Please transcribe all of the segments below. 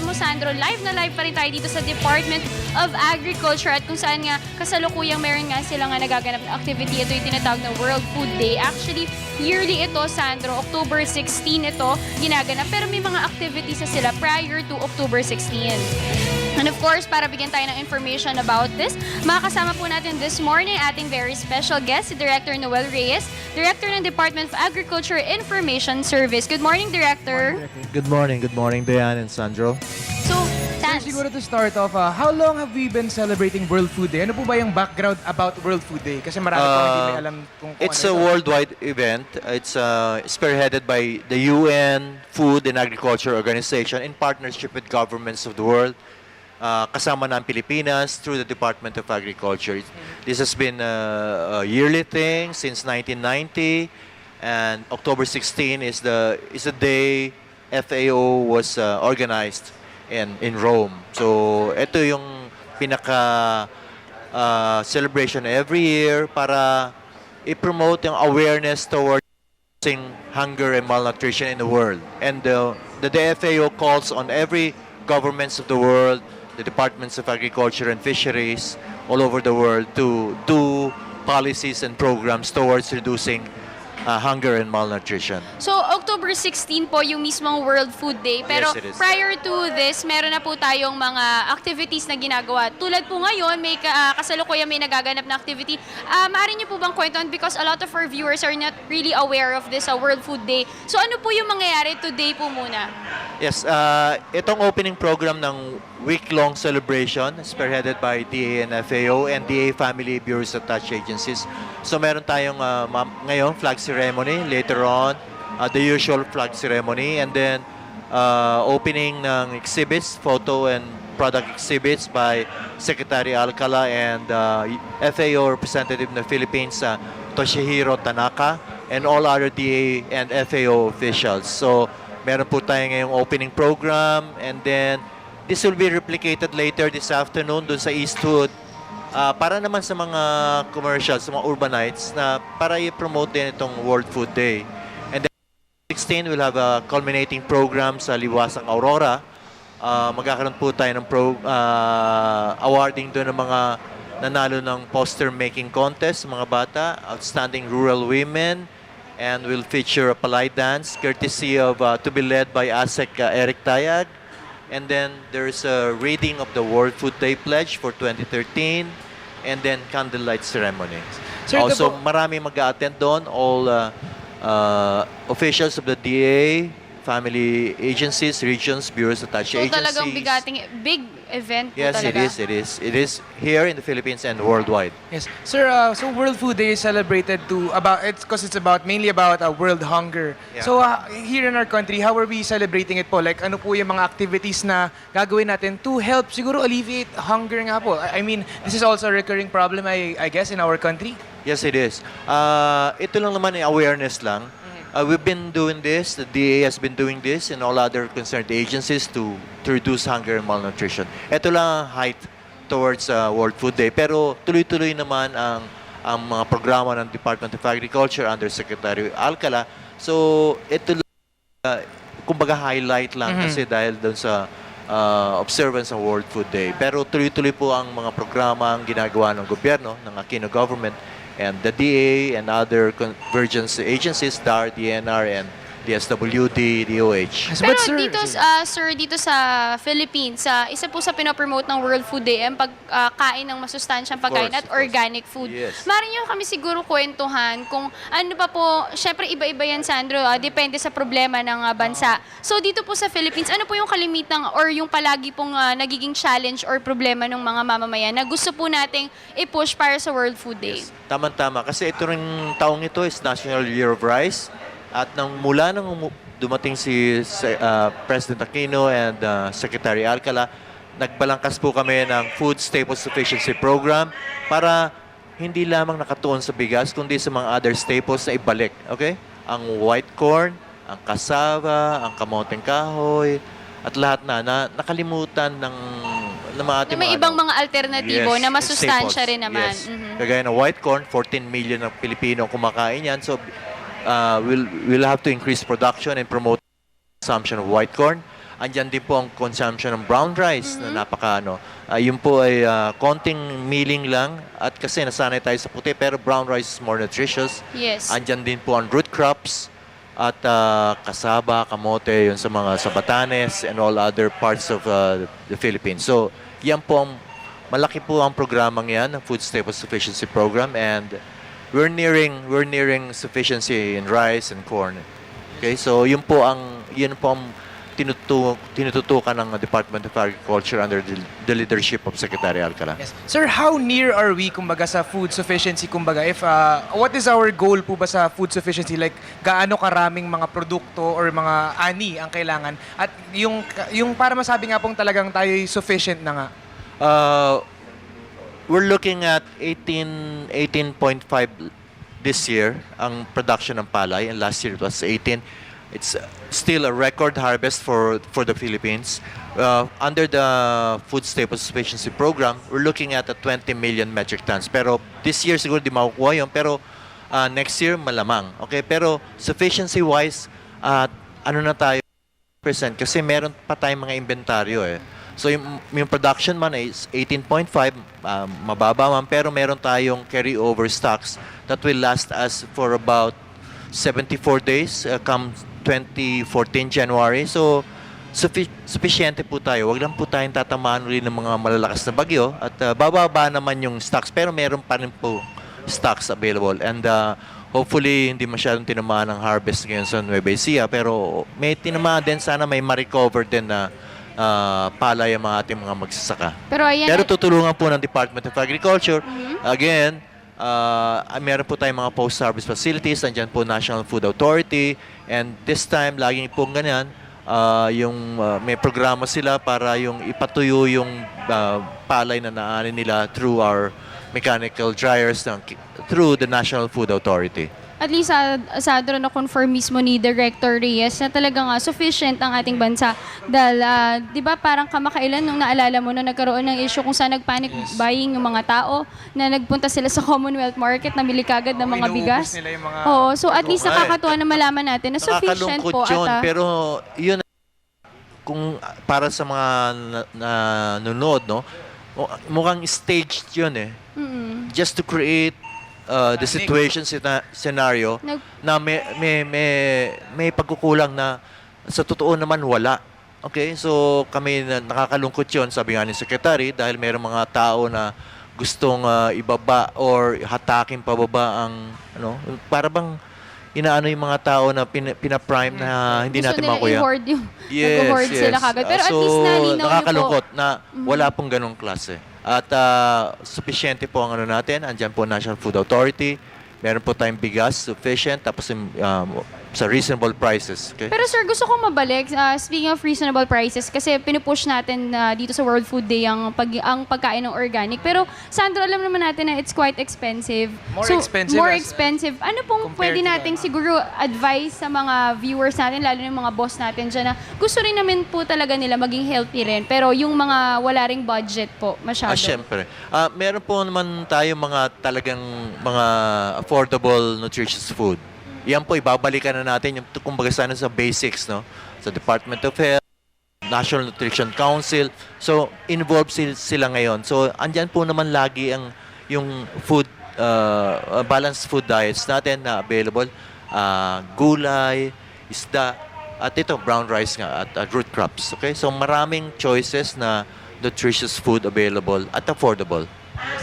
alam mo, Sandro, live na live pa rin tayo dito sa Department of Agriculture at kung saan nga kasalukuyang meron nga sila nga nagaganap na activity. Ito yung tinatawag na World Food Day. Actually, yearly ito, Sandro. October 16 ito ginaganap. Pero may mga activities na sila prior to October 16. And of course, para bigyan tayo ng information about this, makakasama po natin this morning ating very special guest, si Director Noel Reyes, Director ng Department of Agriculture Information Service. Good morning, Director. Good morning, Diane and Sandro. So, Sir, siguro to start off, how long have we been celebrating World Food Day? Ano po ba yung background about World Food Day? Kasi marami po hindi may alam kung It's ano a ito. worldwide event. It's spearheaded by the UN Food and Agriculture Organization in partnership with governments of the world. Kasama na ang Pilipinas through the Department of Agriculture. This has been a yearly thing since 1990, and October 16 is the day FAO was organized in Rome. So ito yung pinaka celebration every year para i-promote yung awareness towards hunger and malnutrition in the world. And the FAO calls on every governments of the world, the departments of agriculture and fisheries all over the world to do policies and programs towards reducing hunger and malnutrition. So, October 16 po yung mismong World Food Day. Pero Yes, it is. prior to this, meron na po tayong mga activities na ginagawa. Tulad po ngayon, may kasalukuyan may nagaganap na activity. Maaari niyo po bang kwentuhan because a lot of our viewers are not really aware of this World Food Day. So, ano po yung mangyayari today po muna? Yes, itong opening program ng week-long celebration spearheaded by DA and FAO and DA Family Bureaus Attached Agencies. So meron tayong ngayon flag ceremony, later on the usual flag ceremony, and then opening ng exhibits, photo and product exhibits by Secretary Alcala and FAO representative ng Philippines, Toshihiro Tanaka, and all other DA and FAO officials. So meron po tayo ngayong opening program, and then this will be replicated later this afternoon dun sa Eastwood para naman sa mga commercials, sa mga urbanites na para i-promote din itong World Food Day. And then 16 we'll have a culminating program sa Liwasang Aurora. Magkakaroon po tayo ng awarding doon ng mga nanalo ng poster making contest, mga bata, outstanding rural women, and will feature a palay dance courtesy of to be led by ASEC Eric Tayag. And then there's a reading of the World Food Day Pledge for 2013, and then candlelight ceremony. Sir, Also, marami mag-attend doon, all officials of the DA, family agencies, regions, bureaus, attached So, agencies. talagang big event po Yes, talaga. it is here in the Philippines and worldwide. Yes. Sir, so World Food Day is celebrated because it's mainly about world hunger. Yeah. So here in our country, how are we celebrating it po? Like ano po yung mga activities na gagawin natin to help siguro alleviate hunger nga po? I mean, this is also a recurring problem I guess in our country. Yes, it is. Ito lang naman ay awareness lang. We've been doing this, the DA has been doing this, and all other concerned agencies to reduce hunger and malnutrition. Ito lang ang height towards World Food Day. Pero tuloy-tuloy naman ang mga programa ng Department of Agriculture under Secretary Alcala. So, ito lang, kumbaga highlight lang kasi dahil doon sa observance ng World Food Day. Pero tuloy-tuloy po ang mga programa ang ginagawa ng gobyerno, ng Aquino government, and the DA and other convergence agencies, DAR, DNR, and DSWD, DOH. Pero But dito, sir, dito sa Philippines, isa po sa pinopromote ng World Food Day ang pagkain ng masustansyang pagkain at Of course. organic food. Yes. Maaari niyo kami siguro kwentuhan kung ano pa po, syempre iba-iba yan, Sandro, depende sa problema ng bansa. So dito po sa Philippines, ano po yung kalimitang or yung palagi pong nagiging challenge or problema ng mga mamamayan na gusto po nating i-push para sa World Food Day? Yes. Tama-tama. Kasi ito ring taong ito is National Year of Rice. At mula nang dumating si President Aquino and Secretary Alcala, nagbalangkas po kami ng Food Staple Sufficiency Program para hindi lamang nakatuon sa bigas, kundi sa mga other staples na ibalik. Okay? Ang white corn, ang cassava, ang kamoteng kahoy, at lahat na nakalimutan ng mga ating Na may ibang mga alternatibo Yes, na masustansya staples. rin naman. Yes. Mhm. Kagaya ng white corn, 14 million ng Pilipino ang kumakain yan. So, we'll have to increase production and promote consumption of white corn. Andyan din po ang consumption ng brown rice na yun po ay konting milling lang at kasi nasanay tayo sa puti pero brown rice is more nutritious. Yes. Andyan din po ang root crops at kasaba, kamote, yun sa mga sa Batanes and all other parts of the Philippines. So, yan po malaki po ang programang yan, ang Food Staple Sufficiency Program, and we're nearing sufficiency in rice and corn. Okay, so yun po ang tinututukan ng Department of Agriculture under the leadership of Secretary Alcala. Yes. Sir, how near are we kumbaga sa food sufficiency kumbaga? If what is our goal po ba sa food sufficiency? Like gaano karaming mga produkto or mga ani ang kailangan? At yung para masabi nga pong talagang tayo sufficient na nga. We're looking at 18.5 this year ang production ng palay, and last year it was 18. It's still a record harvest for the Philippines. Under the Food Staple Sufficiency Program, we're looking at 20 million metric tons. Pero this year siguro di makukuha yun, pero next year malamang. Okay, pero sufficiency-wise, ano na tayo percent kasi meron pa tayong mga inventaryo eh. So yung production man is 18.5, mababa man, pero meron tayong carry-over stocks that will last us for about 74 days come 2014 January. So, sufficiente po tayo. Huwag lang po tayong tatamaan rin ng mga malalakas na bagyo at bababa naman yung stocks pero meron pa rin po stocks available. And hopefully, hindi masyadong tinamaan ng harvest ngayon sa Nueva Ecija pero may tinamaan din. Sana may ma-recover din na palay ang mga ating mga magsasaka. Pero tutulungan po ng Department of Agriculture. Again, meron po tayong mga post-harvest facilities, nandiyan po National Food Authority, and this time, laging po ganyan, may programa sila para yung ipatuyo yung palay na naanin nila through our mechanical dryers, through the National Food Authority. At least, Sandro, na-confirm mismo ni Director Reyes na talagang sufficient ang ating bansa. Dahil, di ba, parang kamakailan nung naalala mo na nagkaroon ng issue kung saan nag-panic buying yung mga tao na nagpunta sila sa Commonwealth Market na bili kagad ng mga bigas. Nila yung mga Oo, so at least nakakatuwa na malaman natin na sufficient po. Yun, pero yun, kung para sa mga nanonood, no, mukhang staged yun eh. Just to create the situation scenario na may pagkukulang na sa totoo naman wala. Okay? So kami nakakalungkot 'yon, sabi nga ni Secretary, dahil mayroong mga tao na gustong ibaba or hatakin pababa ang para bang inaano yung mga tao na pina-prime na hindi gusto natin nila makuya. i-hoard yung nag-hoard sila kagad. Pero at least nalinaw niyo po. Nakakalungkot na wala pong ganong klase. At sufficiente po ang natin. Andyan po National Food Authority. Meron po tayong bigas, sufficient. Tapos sa reasonable prices. Okay? Pero sir, gusto kong mabalik, speaking of reasonable prices, kasi pinupush natin dito sa World Food Day ang pagkain ng organic. Pero Sandro, alam naman natin na it's quite expensive. More expensive. Ano pong compared pwede to nating siguro advice sa mga viewers natin, lalo ng mga boss natin dyan, na gusto rin namin po talaga nila maging healthy rin, pero yung mga wala ring budget po masyado. Siyempre. Meron po naman tayo mga talagang mga affordable nutritious food. Yan po, ibabalikan na natin yung kumbaga sana sa basics, no? Sa Department of Health, National Nutrition Council. So, involved sila ngayon. So, andyan po naman lagi yung food, balanced food diets natin na available. Gulay, isda, at ito, brown rice nga, at root crops. Okay? So, maraming choices na nutritious food available at affordable.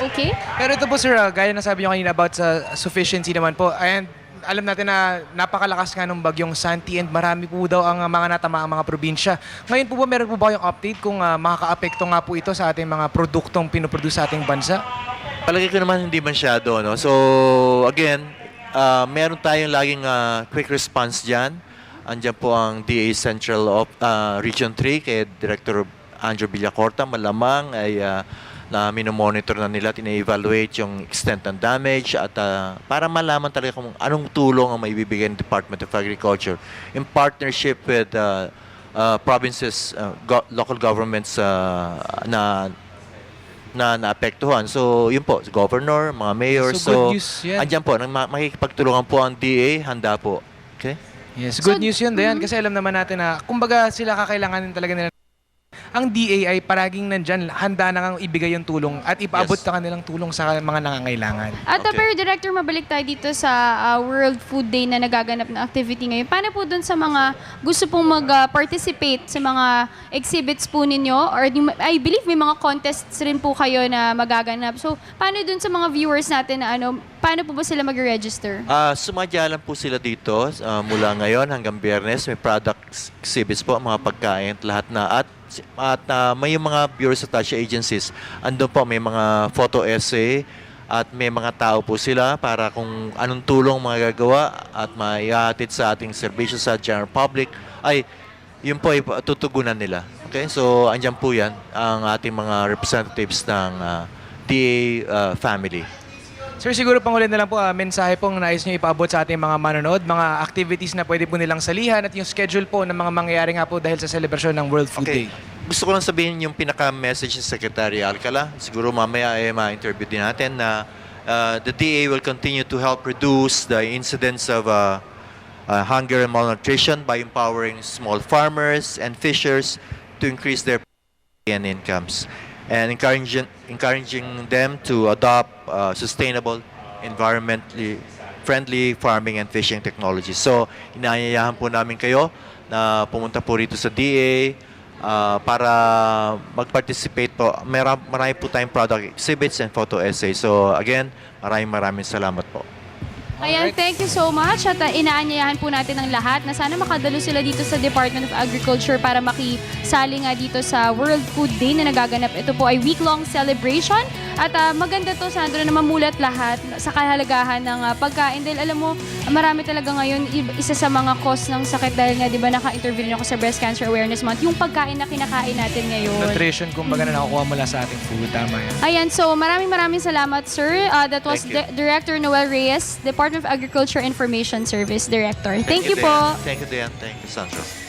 Okay? Pero ito po sir, gaya na sabi nyo kanina about sa sufficiency naman po, and alam natin na napakalakas nga ng bagyong Santi and marami po daw ang mga natamaang mga probinsya. Ngayon po ba meron po ba yung update kung makaka-apekto nga po ito sa ating mga produktong pinoproduce sa ating bansa? Palagi ko naman hindi masyado, no? So, again, meron tayong laging quick response dyan. Andiyan po ang DA Central of Region 3 kay Director Andrew Villacorta. Malamang ay na minomonitor na nila, tina-evaluate yung extent ng damage at para malaman talaga kung anong tulong ang maibibigay ng Department of Agriculture in partnership with provinces, local governments na naapektuhan. So, yun po, governor, mga mayor. So, good news yan. Andyan po, makikipagtulungan po ang DA, handa po. Okay? Yes, good So, news yun, Dayan. Kasi alam naman natin na, kumbaga sila kakailanganin talaga nila. Ang DA ay paraging nandyan, handa na ngang ibigay yung tulong at ipaabot Yes. ka kanilang tulong sa mga nangangailangan. At Okay. pero Director, mabalik tayo dito sa World Food Day na nagaganap na activity ngayon. Paano po dun sa mga gusto pong mag-participate sa mga exhibits po ninyo? Or I believe may mga contests rin po kayo na magaganap. So, paano dun sa mga viewers natin na paano po ba sila mag-register? Sumadya lang po sila dito mula ngayon hanggang Biyernes. May product exhibits po, mga pagkain, lahat na. At may yung mga bureaus of touch agencies. Andun po may mga photo essay at may mga tao po sila para kung anong tulong mga gagawa at maihatid sa ating serbisyo sa general public ay yun po ay tutugunan nila. Okay? So, andyan po yan ang ating mga representatives ng DA family. Sir, siguro panghuli na lang po, mensahe pong nais nyo ipaabot sa ating mga manonood, mga activities na pwede po nilang salihan at yung schedule po ng mga mangyayari nga po dahil sa celebration ng World Food Day. Gusto ko lang sabihin yung pinaka-message ni Secretary Alcala. Siguro mamaya ay ma-interview din natin na the DA will continue to help reduce the incidence of hunger and malnutrition by empowering small farmers and fishers to increase their and incomes and encouraging them to adopt sustainable, environmentally friendly farming and fishing technologies. So, inaanyayahan po namin kayo na pumunta po rito sa DA para mag-participate po. Marami po tayong product exhibits and photo essays. So, again, maraming salamat po. Ayan, thank you so much. At inaanyayahan po natin ang lahat na sana makadalo sila dito sa Department of Agriculture para makisali nga dito sa World Food Day na nagaganap. Ito po ay week-long celebration. At maganda to, Sandro, na mamulat lahat sa kahalagahan ng pagkain. Dahil alam mo, marami talaga ngayon, isa sa mga cause ng sakit dahil nga, di ba, naka-interview rin ako sa Breast Cancer Awareness Month, yung pagkain na kinakain natin ngayon. Nutrition, kumbaga na nakukuha mula sa ating food. Tama yan. Ayan, so maraming salamat, sir. That was Thank you. Director Noel Reyes, Department of Agriculture Information Service Director. Thank you po. Thank you, Dan. Thank you, Sandro.